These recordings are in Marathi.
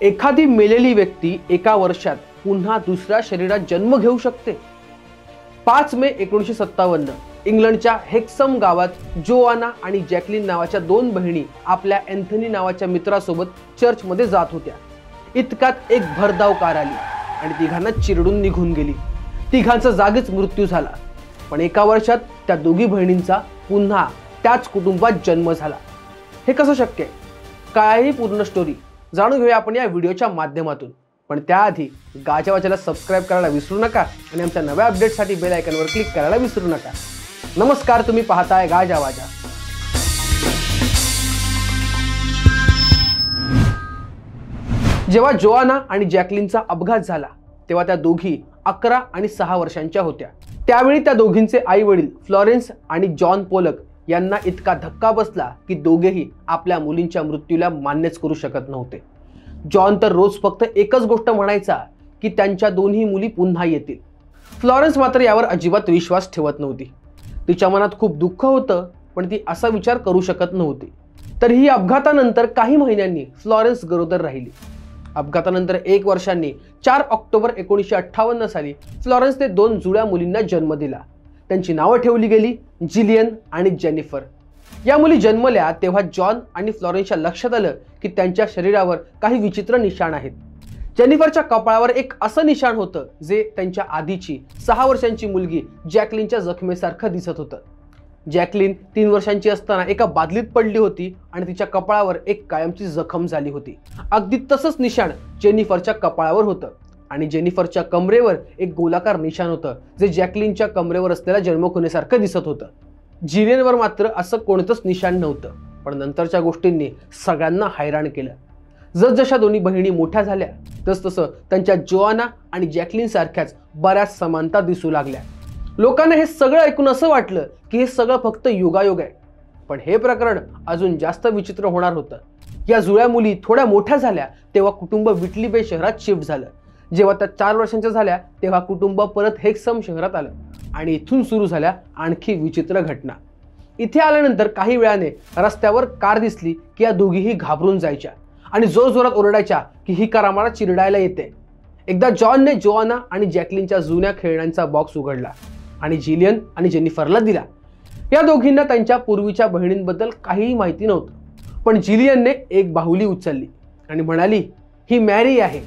एखादी मेलेली व्यक्ती एका वर्षात पुन्हा दुसऱ्या शरीरात जन्म घेऊ शकते। 5 मे 1957 इंग्लंडच्या हेक्सम गावात जोआना आणि जॅकलिन नावाच्या 2 बहिणी आपल्या अँथनी नावाच्या मित्रासोबत चर्चमध्ये जात होत्या। इतक्यात एक भरधाव कार आली आणि तिघांना चिरडून निघून गेली। तिघांचा जागीच मृत्यू झाला। पण एका वर्षात त्या दोघी बहिणींचा पुन्हा त्याच कुटुंबात जन्म झाला। हे कसं शक्य आहे? काय ही पूर्ण स्टोरी जाणून घेऊया आपण या व्हिडिओच्या माध्यमातून। पण त्याआधी गाजावाजाला सबस्क्राइब करायला विसरू नका आणि आमच्या नव्या अपडेटसाठी बेल आयकॉनवर क्लिक करायला विसरू नका। नमस्कार, तुम्ही पाहताय गाजावाजा। जेव्हा जोआना आणि जॅकलिनचा अपघात झाला तेव्हा त्या दोघी 11 आणि 6 वर्षांच्या होत्या। त्यावेळी त्या दोघींचे आई वडील फ्लॉरेन्स आणि जॉन पोलक यांना इतका धक्का बसला की दोघेही आपल्या मुलींच्या मृत्यूला मान्यच करू शकत नव्हते। जॉन तर रोज फक्त एकच गोष्ट म्हणायचा की त्यांच्या दोन्ही मुली पुन्हा येतील। फ्लॉरेन्स मात्र यावर अजिबात विश्वास ठेवत नव्हती। तिच्या मनात खूप दुःख होतं, पण ती असा विचार करू शकत नव्हती। तरीही अपघातानंतर काही महिन्यांनी फ्लॉरेन्स गरोदर राहिली। अपघातानंतर 1 वर्षांनी 4 ऑक्टोबर 1958 साली फ्लॉरेन्सने 2 जुळ्या मुलींना जन्म दिला। त्यांची नावं ठेवली गेली जिलियन आणि जेनिफर। या मुली जन्मल्या तेव्हा जॉन आणि फ्लॉरेन्सच्या लक्षात आलं की त्यांच्या शरीरावर काही विचित्र निशाण आहेत। जेनिफरच्या कपाळावर एक असं निशाण होतं जे त्यांच्या आधीची 6 वर्षांची मुलगी जॅकलिनच्या जखमेसारखं दिसत होतं। जॅकलिन 3 वर्षांची असताना एका बादलीत पडली होती आणि तिच्या कपाळावर एक कायमची जखम झाली होती। अगदी तसंच निशाण जेनिफरच्या कपाळावर होतं आणि जेनिफरच्या कमरेवर एक गोलाकार निशाण होतं जे जॅकलिनच्या कमरेवर असलेल्या जन्मखुनेसारखं दिसत होतं। जिलियनवर मात्र असं कोणतंच निशाण नव्हतं। पण नंतरच्या गोष्टींनी सगळ्यांना हैराण केलं। जसजशा दोन्ही बहिणी मोठ्या झाल्या तसतसं त्यांच्या जोआना आणि जॅकलिन सारख्याच बऱ्याच समानता दिसू लागल्या। लोकांना हे सगळं ऐकून असं वाटलं की हे सगळं फक्त योगायोग आहे। पण हे प्रकरण अजून जास्त विचित्र होणार होतं। या जुळ्या मुली थोड्या मोठ्या झाल्या तेव्हा कुटुंब विटली बे शहरात शिफ्ट झालं। जेव्हा त्या 4 वर्षांच्या झाल्या तेव्हा कुटुंब परत हेक्सम शहरात आलं आणि इथून सुरू झाल्या आणखी विचित्र घटना। इथे आल्यानंतर काही वेळाने रस्त्यावर कार दिसली की या दोघीही घाबरून जायच्या आणि जोरजोरात ओरडायच्या की ही कार आम्हाला चिरडायला येते। एकदा जॉनने जोआना आणि जॅकलिनच्या जुन्या खेळण्यांचा बॉक्स उघडला आणि जिलियन आणि जेनिफरला दिला। या दोघींना त्यांच्या पूर्वीच्या बहिणींबद्दल काहीही माहिती नव्हतं। पण जिलियनने एक बाहुली उचलली आणि म्हणाली, ही मॅरी आहे।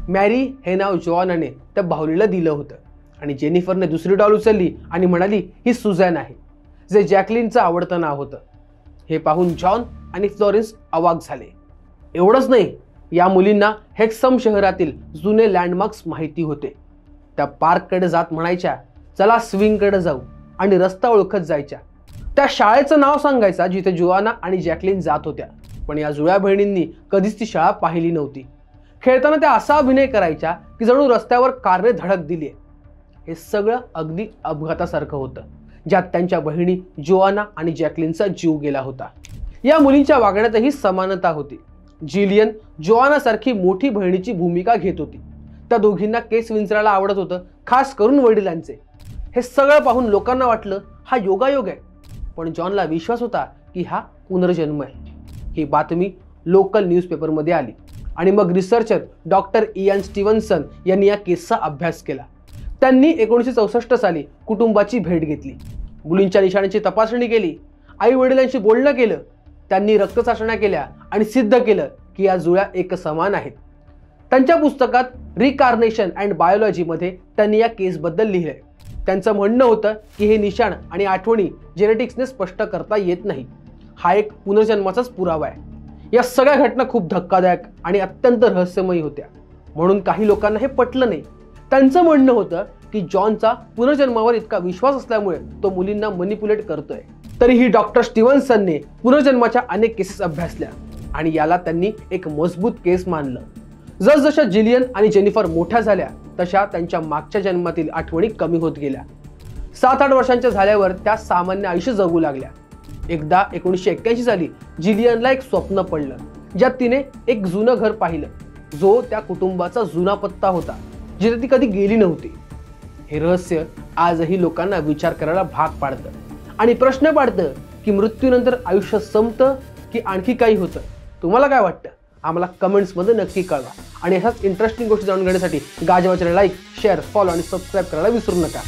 मॅरी हे नाव जोआनाने त्या बाहुलीला दिलं होतं आणि जेनिफरने दुसरी डॉल उचलली आणि म्हणाली, ही सुझॅन आहे, जे जॅकलिनचं आवडतं नाव होतं। हे पाहून जॉन आणि फ्लॉरेन्स अवाक झाले। एवढंच नाही, या मुलींना हेक्सम शहरातील जुने लँडमार्क्स माहिती होते। त्या पार्ककडे जात म्हणायच्या, चला स्विंगकडे जाऊ, आणि रस्ता ओळखत जायच्या। त्या शाळेचं नाव सांगायचा जिथे जोआना आणि जॅकलिन जात होत्या। पण या जुळ्या बहिणींनी कधीच ती शाळा पाहिली नव्हती। खेळताना त्या असा अभिनय करायच्या की जणू रस्त्यावर कारने धडक दिली आहे। हे सगळं अगदी अपघातासारखं होतं ज्यात त्यांच्या बहिणी जोआना आणि जॅकलिनचा जीव गेला होता। या मुलींच्या वागण्यातही समानता होती। जिलियन जोआनासारखी मोठी बहिणीची भूमिका घेत होती। त्या दोघींना केस विंचरायला आवडत होतं, खास करून वडिलांचे। हे सगळं पाहून लोकांना वाटलं हा योगायोग आहे। पण जॉनला विश्वास होता की हा पुनर्जन्म आहे। ही बातमी लोकल न्यूजपेपरमध्ये आली आणि मग रिसर्चर डॉक्टर इयान स्टीव्हन्सन यांनी या केसचा अभ्यास केला। त्यांनी 1964 साली कुटुंबाची भेट घेतली, मुलींच्या निशाणांची तपासणी केली, आई वडिलांशी बोलणं केलं। त्यांनी रक्त चाचण्या केल्या आणि सिद्ध केलं की या जुळ्या एकसमान आहेत। त्यांच्या पुस्तकात रिकार्नेशन अँड बायोलॉजीमध्ये त्यांनी या केसबद्दल लिहिलंय। त्यांचं म्हणणं होतं की हे निशाण आणि आठवणी जेनेटिक्सने स्पष्ट करता येत नाही। हा एक पुनर्जन्माचाच पुरावा आहे। या सगळ्या घटना खूप धक्कादायक आणि अत्यंत रहस्यमयी होत्या, म्हणून काही लोकांना हे पटलं नाही। त्यांचं म्हणणं होतं की जॉनचा पुनर्जन्मावर इतका विश्वास असल्यामुळे तो मुलींना मॅनिप्युलेट करतोय। तरीही डॉक्टर स्टीव्हन्सनने पुनर्जन्माच्या अनेक केसेस अभ्यासल्या आणि याला त्यांनी एक मजबूत केस मानलं। जसजशा जिलियन आणि जेनिफर मोठ्या झाल्या तशा त्यांच्या मागच्या जन्मातील आठवणी कमी होत गेल्या। 7-8 वर्षांच्या झाल्यावर त्या सामान्य आयुष्य जगू लागल्या। एकदा 1981 साली जिलियनला एक स्वप्न पडलं ज्यात तिने एक जुनं घर पाहिलं जो त्या कुटुंबाचा जुना पत्ता होता जिथे ती कधी गेली नव्हती। हे रहस्य आजही लोकांना विचार करायला भाग पाडतं आणि प्रश्न पाडतं की मृत्यूनंतर आयुष्य संपतं की आणखी काही होतं। तुम्हाला काय वाटतं? आम्हाला कमेंट्समध्ये नक्की कळवा आणि अशाच इंटरेस्टिंग गोष्टी जाणून घेण्यासाठी गाजवाच्या लाईक, शेअर, फॉलो आणि सबस्क्राईब करायला विसरू नका.